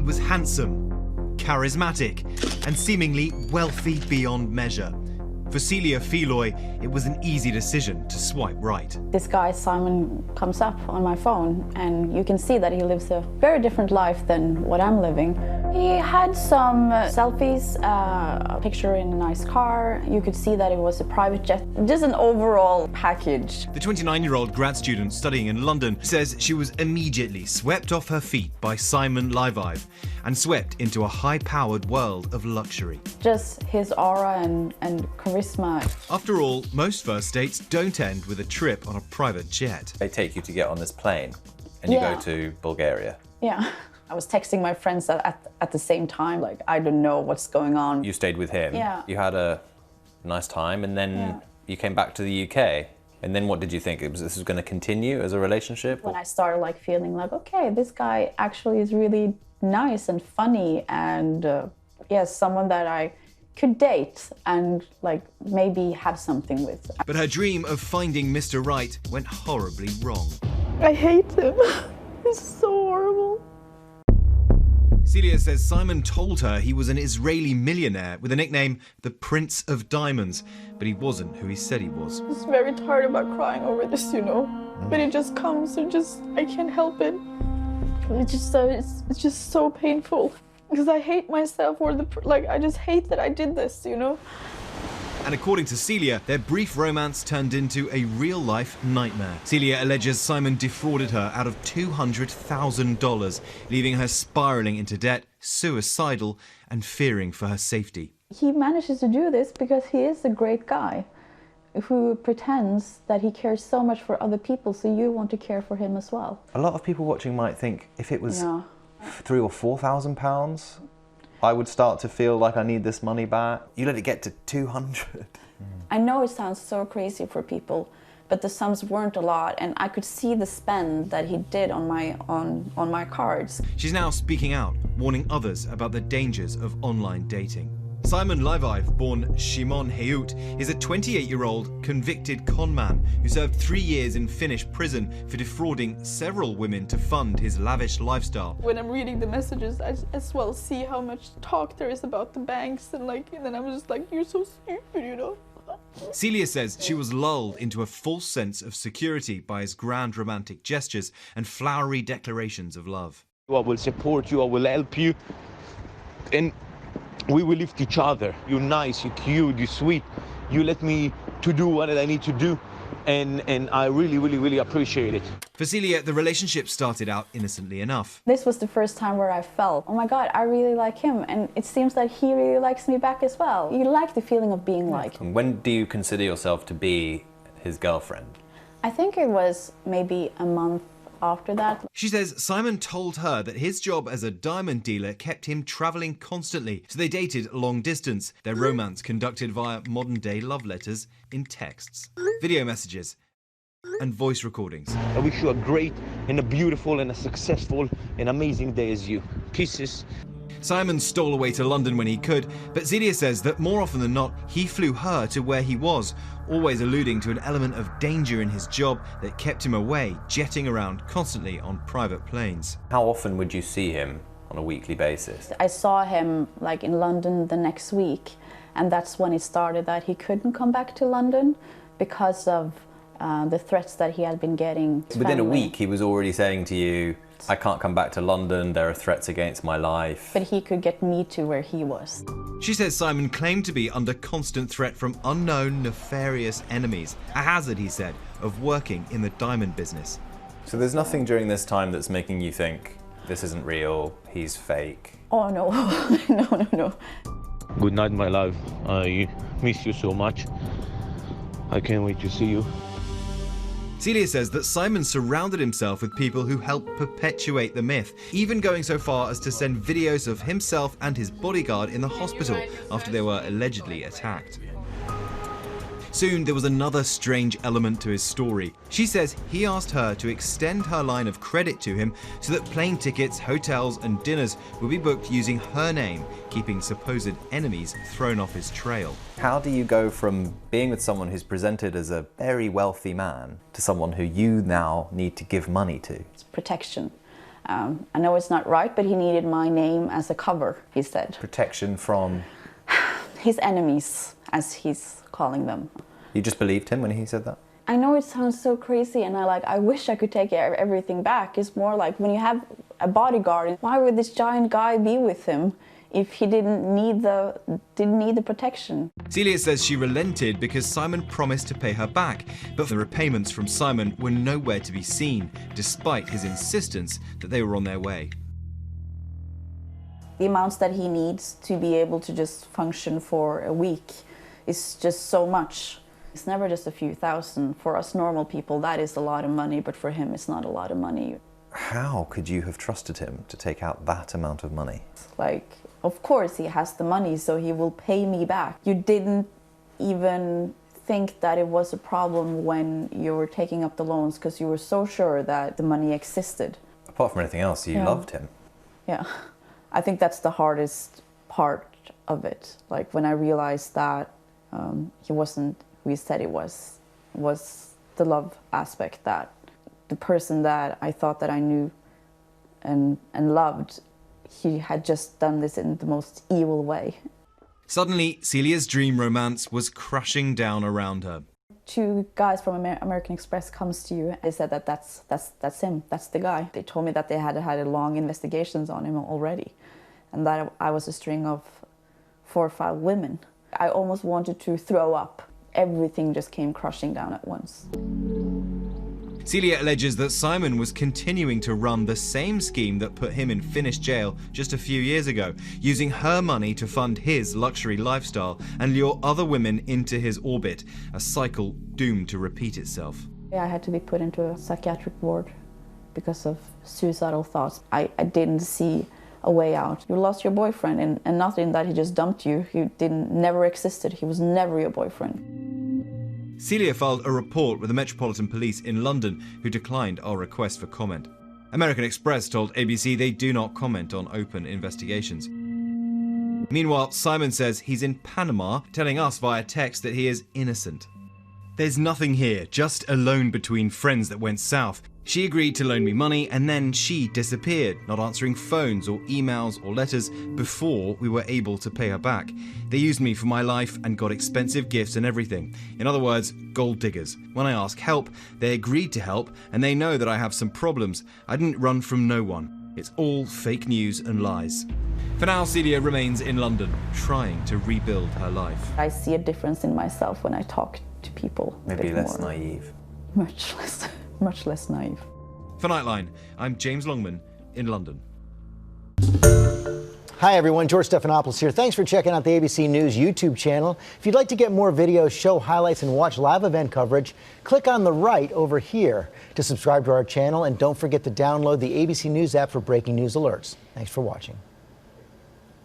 He was handsome, charismatic, and seemingly wealthy beyond measure. For Celia Feloy, it was an easy decision to swipe right. This guy, Simon, comes up on my phone, and you can see that he lives a very different life than what I'm living. He had some selfies, a picture in a nice car. You could see that it was a private jet, just an overall package. The 29-year-old grad student studying in London says she was immediately swept off her feet by Simon Leivive and swept into a high-powered world of luxury. Just his aura and charisma. After all, most first dates don't end with a trip on a private jet. They take you to get on this plane and you go to Bulgaria. Yeah. I was texting my friends at the same time, like, I don't know what's going on. You stayed with him. Yeah. You had a nice time, and then you came back to the UK. And then what did you think? This was going to continue as a relationship? When I started like feeling like, okay, this guy actually is really nice and funny, and yes, someone that I could date and like maybe have something with. But her dream of finding Mr. Right went horribly wrong. I hate him. It's so horrible. Celia says Simon told her he was an Israeli millionaire with a nickname, the Prince of Diamonds, but he wasn't who he said he was. I'm just very tired about crying over this, you know. But it just comes and I can't help it. It's just so painful. Because I hate myself, I just hate that I did this, you know. And according to Celia, their brief romance turned into a real-life nightmare. Celia alleges Simon defrauded her out of $200,000, leaving her spiraling into debt, suicidal, and fearing for her safety. He manages to do this because he is a great guy who pretends that he cares so much for other people, so you want to care for him as well. A lot of people watching might think if it was £3,000 or £4,000, I would start to feel like I need this money back. You let it get to 200. I know it sounds so crazy for people, but the sums weren't a lot, and I could see the spend that he did on my cards. She's now speaking out, warning others about the dangers of online dating. Simon Leivive, born Shimon Heut, is a 28-year-old convicted conman who served 3 years in Finnish prison for defrauding several women to fund his lavish lifestyle. When I'm reading the messages, I as well see how much talk there is about the banks, and then I'm just like, you're so stupid, you know? Celia says she was lulled into a false sense of security by his grand romantic gestures and flowery declarations of love. I will support you, I will help you, and we will lift each other. You're nice, you're cute, you're sweet. You let me to do what I need to do, and I really, really, really appreciate it. For Celia, the relationship started out innocently enough. This was the first time where I felt, oh my God, I really like him, and it seems that he really likes me back as well. You like the feeling of being liked. And when do you consider yourself to be his girlfriend? I think it was maybe a month after that. She says Simon told her that his job as a diamond dealer kept him travelling constantly, so they dated long distance, their romance conducted via modern-day love letters in texts, video messages, and voice recordings. I wish you a great and a beautiful and a successful and amazing day as you. Kisses. Simon stole away to London when he could, but Celia says that more often than not, he flew her to where he was, always alluding to an element of danger in his job that kept him away, jetting around constantly on private planes. How often would you see him on a weekly basis? I saw him like in London the next week, and that's when it started that he couldn't come back to London because of the threats that he had been getting. Within a week, he was already saying to you, I can't come back to London, there are threats against my life. But he could get me to where he was. She says Simon claimed to be under constant threat from unknown nefarious enemies, a hazard, he said, of working in the diamond business. So there's nothing during this time that's making you think, this isn't real, he's fake? Oh no, no. Good night, my love. I miss you so much. I can't wait to see you. Celia says that Simon surrounded himself with people who helped perpetuate the myth, even going so far as to send videos of himself and his bodyguard in the hospital after they were allegedly attacked. Soon there was another strange element to his story. She says he asked her to extend her line of credit to him so that plane tickets, hotels and dinners would be booked using her name, keeping supposed enemies thrown off his trail. How do you go from being with someone who's presented as a very wealthy man to someone who you now need to give money to? It's protection. I know it's not right, but he needed my name as a cover, he said. Protection from? His enemies, as he's calling them. You just believed him when he said that? I know it sounds so crazy, and I wish I could take everything back. It's more like when you have a bodyguard, why would this giant guy be with him if he didn't need the protection? Celia says she relented because Simon promised to pay her back, but the repayments from Simon were nowhere to be seen, despite his insistence that they were on their way. The amounts that he needs to be able to just function for a week is just so much. It's never just a few thousand. For us normal people, that is a lot of money, but for him, it's not a lot of money. How could you have trusted him to take out that amount of money? Like, of course he has the money, so he will pay me back. You didn't even think that it was a problem when you were taking up the loans because you were so sure that the money existed. Apart from anything else, you loved him. Yeah, I think that's the hardest part of it. Like when I realized that he wasn't who he said he was the love aspect, that the person that I thought that I knew and loved, he had just done this in the most evil way. Suddenly, Celia's dream romance was crushing down around her. 2 guys from American Express comes to you. They said that that's him, that's the guy. They told me that they had long investigations on him already, and that I was a string of 4 or 5 women. I almost wanted to throw up. Everything just came crushing down at once. Celia alleges that Simon was continuing to run the same scheme that put him in Finnish jail just a few years ago, using her money to fund his luxury lifestyle and lure other women into his orbit, a cycle doomed to repeat itself. I had to be put into a psychiatric ward because of suicidal thoughts. I didn't see a way out. You lost your boyfriend, and not in that he just dumped you. He never existed. He was never your boyfriend. Celia filed a report with the Metropolitan Police in London, who declined our request for comment. American Express told ABC they do not comment on open investigations. Meanwhile, Simon says he's in Panama, telling us via text that he is innocent. There's nothing here, just a loan between friends that went south. She agreed to loan me money and then she disappeared, not answering phones or emails or letters before we were able to pay her back. They used me for my life and got expensive gifts and everything. In other words, gold diggers. When I ask help, they agreed to help and they know that I have some problems. I didn't run from no one. It's all fake news and lies. For now, Celia remains in London, trying to rebuild her life. I see a difference in myself when I talk to people. Maybe less naive. Much less naive. For Nightline, I'm James Longman in London. Hi everyone, George Stephanopoulos here. Thanks for checking out the ABC News YouTube channel. If you'd like to get more videos, show highlights, and watch live event coverage, click on the right over here to subscribe to our channel, and don't forget to download the ABC News app for breaking news alerts. Thanks for watching.